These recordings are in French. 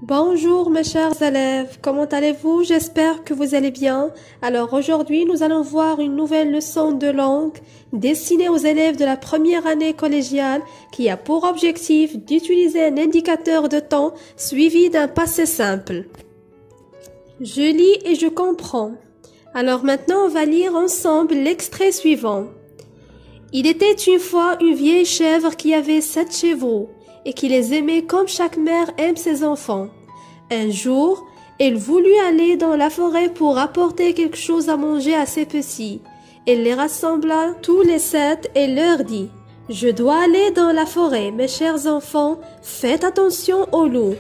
Bonjour mes chers élèves, comment allez-vous? J'espère que vous allez bien. Alors aujourd'hui, nous allons voir une nouvelle leçon de langue destinée aux élèves de la première année collégiale qui a pour objectif d'utiliser un indicateur de temps suivi d'un passé simple. Je lis et je comprends. Alors maintenant, on va lire ensemble l'extrait suivant. Il était une fois une vieille chèvre qui avait 7 chevaux et qui les aimait comme chaque mère aime ses enfants. Un jour, elle voulut aller dans la forêt pour apporter quelque chose à manger à ses petits. Elle les rassembla tous les 7 et leur dit « Je dois aller dans la forêt, mes chers enfants, faites attention aux loups. »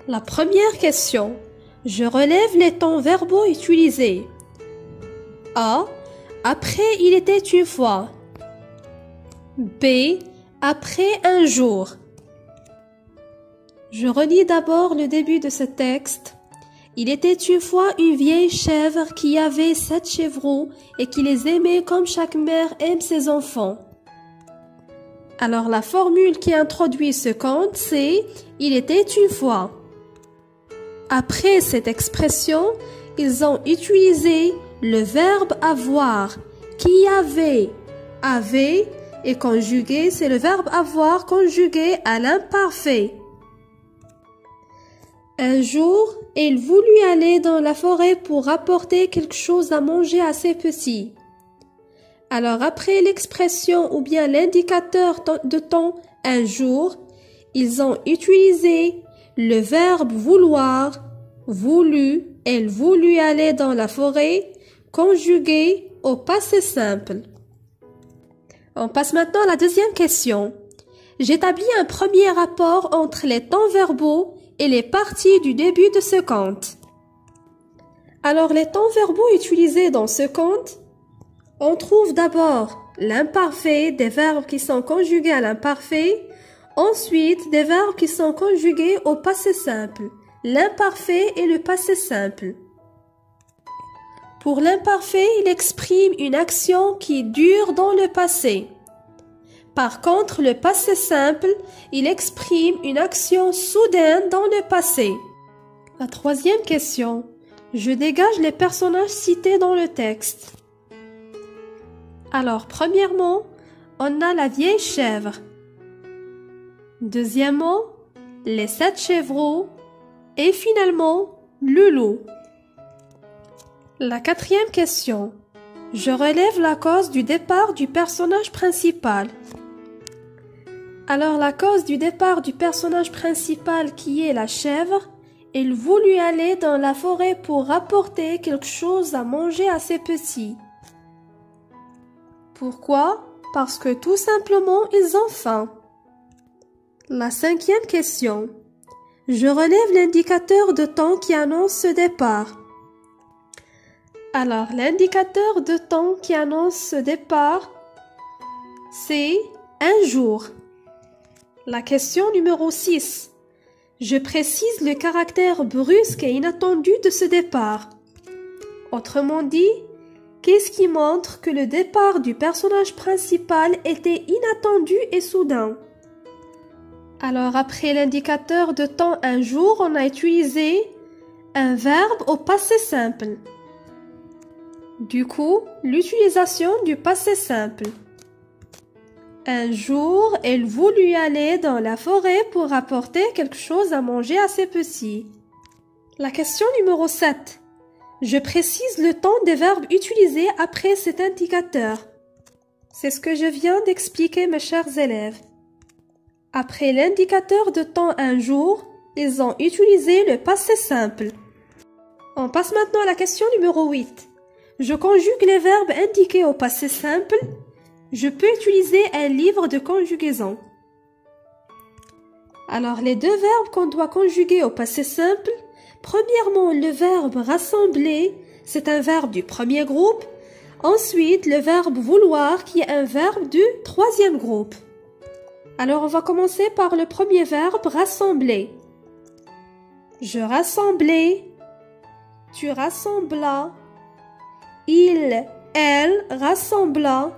La première question. Je relève les temps verbaux utilisés. A. Après il était une fois. B. Après un jour. Je relis d'abord le début de ce texte. Il était une fois une vieille chèvre qui avait 7 chevreaux et qui les aimait comme chaque mère aime ses enfants. Alors la formule qui introduit ce conte, c'est « il était une fois ». Après cette expression, ils ont utilisé le verbe avoir, qui avait et conjugué, c'est le verbe avoir conjugué à l'imparfait. Un jour, elle voulut aller dans la forêt pour apporter quelque chose à manger à ses petits. Alors après l'expression ou bien l'indicateur de temps un jour, ils ont utilisé le verbe vouloir, voulu, elle voulut aller dans la forêt, conjugué au passé simple. On passe maintenant à la deuxième question. J'établis un premier rapport entre les temps verbaux et les parties du début de ce conte. Alors, les temps verbaux utilisés dans ce conte, on trouve d'abord l'imparfait, des verbes qui sont conjugués à l'imparfait, ensuite des verbes qui sont conjugués au passé simple, l'imparfait et le passé simple. Pour l'imparfait, il exprime une action qui dure dans le passé. Par contre, le passé simple, il exprime une action soudaine dans le passé. La troisième question. Je dégage les personnages cités dans le texte. Alors, premièrement, on a la vieille chèvre. Deuxièmement, les 7 chevreaux. Et finalement, le loup. La quatrième question. Je relève la cause du départ du personnage principal. Alors, la cause du départ du personnage principal qui est la chèvre, elle voulut aller dans la forêt pour apporter quelque chose à manger à ses petits. Pourquoi? Parce que tout simplement, ils ont faim. La cinquième question. Je relève l'indicateur de temps qui annonce ce départ. Alors, l'indicateur de temps qui annonce ce départ, c'est un jour. La question numéro 6. Je précise le caractère brusque et inattendu de ce départ. Autrement dit, qu'est-ce qui montre que le départ du personnage principal était inattendu et soudain? Alors, après l'indicateur de temps un jour, on a utilisé un verbe au passé simple. Du coup, l'utilisation du passé simple. Un jour, elle voulut aller dans la forêt pour apporter quelque chose à manger à ses petits. La question numéro 7. Je précise le temps des verbes utilisés après cet indicateur. C'est ce que je viens d'expliquer, mes chers élèves. Après l'indicateur de temps un jour, ils ont utilisé le passé simple. On passe maintenant à la question numéro 8. Je conjugue les verbes indiqués au passé simple. Je peux utiliser un livre de conjugaison. Alors, les deux verbes qu'on doit conjuguer au passé simple, premièrement, le verbe rassembler, c'est un verbe du premier groupe. Ensuite, le verbe vouloir, qui est un verbe du troisième groupe. Alors, on va commencer par le premier verbe, rassembler. Je rassemblais, tu rassemblas, il, elle rassembla,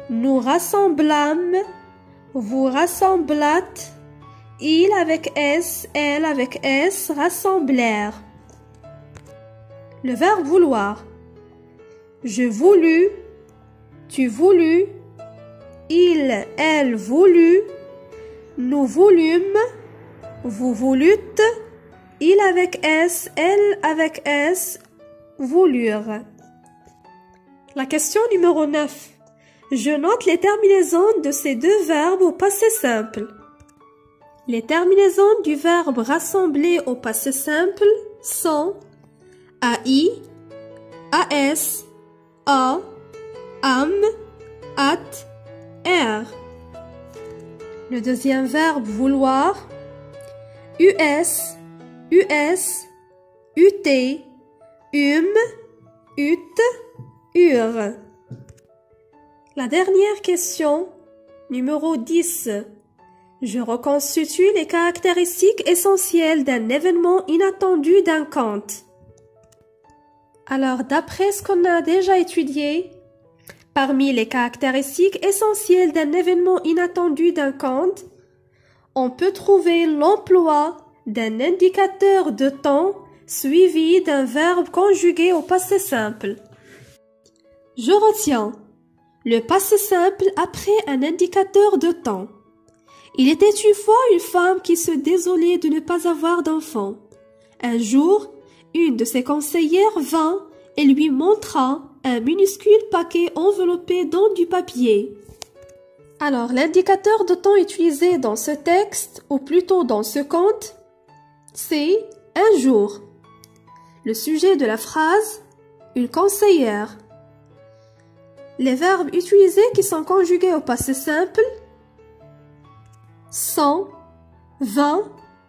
nous rassemblâmes, vous rassemblâtes, il avec S, elle avec S rassemblèrent. Le verbe vouloir. Je voulus, tu voulus, il, elle voulut, nous voulûmes, vous voulûtes, il avec S, elle avec S voulurent. La question numéro 9. Je note les terminaisons de ces deux verbes au passé simple. Les terminaisons du verbe rassembler au passé simple sont AI, AS, A, AM, AT, R. Le deuxième verbe vouloir, US, US, UT, UT, UR. La dernière question, numéro 10. Je reconstitue les caractéristiques essentielles d'un événement inattendu d'un conte. Alors, d'après ce qu'on a déjà étudié, parmi les caractéristiques essentielles d'un événement inattendu d'un conte, on peut trouver l'emploi d'un indicateur de temps suivi d'un verbe conjugué au passé simple. Je retiens le passé simple après un indicateur de temps. Il était une fois une femme qui se désolait de ne pas avoir d'enfant. Un jour, une de ses conseillères vint et lui montra un minuscule paquet enveloppé dans du papier. Alors, l'indicateur de temps utilisé dans ce texte, ou plutôt dans ce conte, c'est un jour. Le sujet de la phrase, une conseillère. Les verbes utilisés qui sont conjugués au passé simple sont vint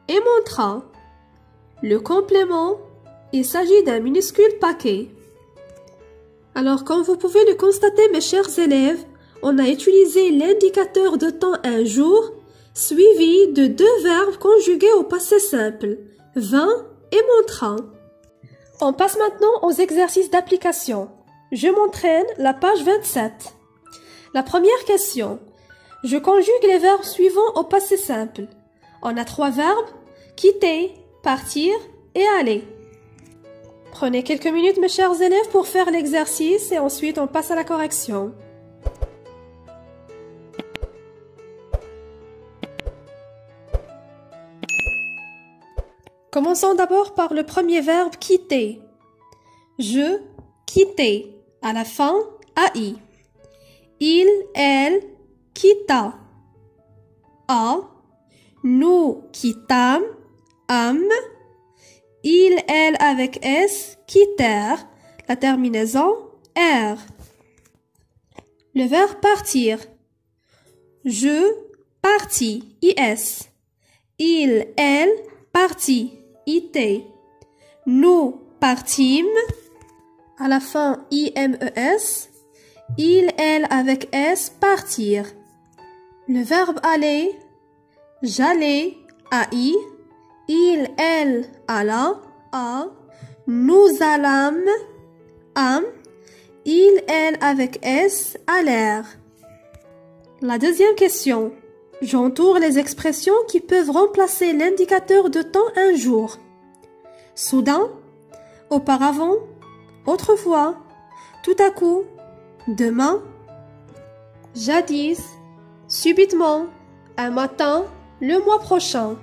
et montra. Le complément, il s'agit d'un minuscule paquet. Alors, comme vous pouvez le constater, mes chers élèves, on a utilisé l'indicateur de temps un jour suivi de deux verbes conjugués au passé simple, vint et montra. On passe maintenant aux exercices d'application. Je m'entraîne, la page 27. La première question. Je conjugue les verbes suivants au passé simple. On a trois verbes, quitter, partir et aller. Prenez quelques minutes, mes chers élèves, pour faire l'exercice et ensuite on passe à la correction. Commençons d'abord par le premier verbe quitter. Je quittais. À la fin, AI. Il, elle, quitta. A. Nous quittâmes. Am. Il, elle avec S quittèrent. La terminaison R. Le verbe partir. Je partis. IS. Il, elle partit. IT. Nous partîmes. À la fin, IMES. Il, elle avec S partir. Le verbe aller. J'allais. AI. Il, elle alla. A. Nous allâmes. Am. Il, elle avec S allèrent. La deuxième question. J'entoure les expressions qui peuvent remplacer l'indicateur de temps un jour. Soudain, auparavant, autrefois, tout à coup, demain, jadis, subitement, un matin, le mois prochain.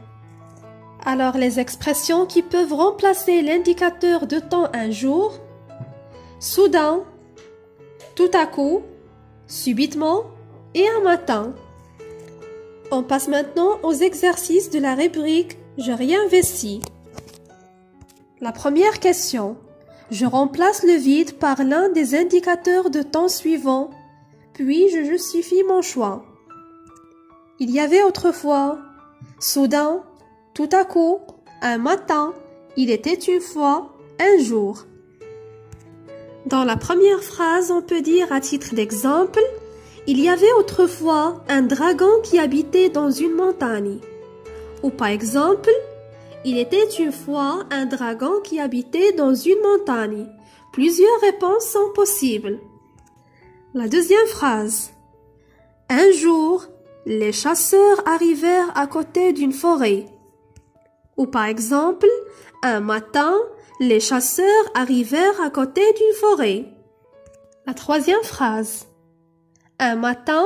Alors les expressions qui peuvent remplacer l'indicateur de temps un jour, soudain, tout à coup, subitement et un matin. On passe maintenant aux exercices de la rubrique « Je réinvestis ». La première question. Je remplace le vide par l'un des indicateurs de temps suivants, puis je justifie mon choix. Il y avait autrefois, soudain, tout à coup, un matin, il était une fois, un jour. Dans la première phrase, on peut dire à titre d'exemple, il y avait autrefois un dragon qui habitait dans une montagne. Ou par exemple, il était une fois un dragon qui habitait dans une montagne. Plusieurs réponses sont possibles. La deuxième phrase. Un jour, les chasseurs arrivèrent à côté d'une forêt. Ou par exemple, un matin, les chasseurs arrivèrent à côté d'une forêt. La troisième phrase. Un matin,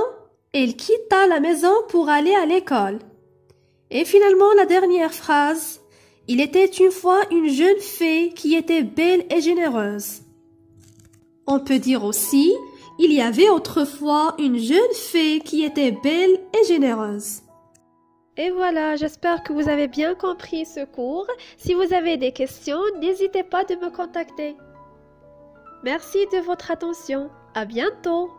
il quitta la maison pour aller à l'école. Et finalement, la dernière phrase. Il était une fois une jeune fée qui était belle et généreuse. On peut dire aussi, il y avait autrefois une jeune fée qui était belle et généreuse. Et voilà, j'espère que vous avez bien compris ce cours. Si vous avez des questions, n'hésitez pas de me contacter. Merci de votre attention. À bientôt.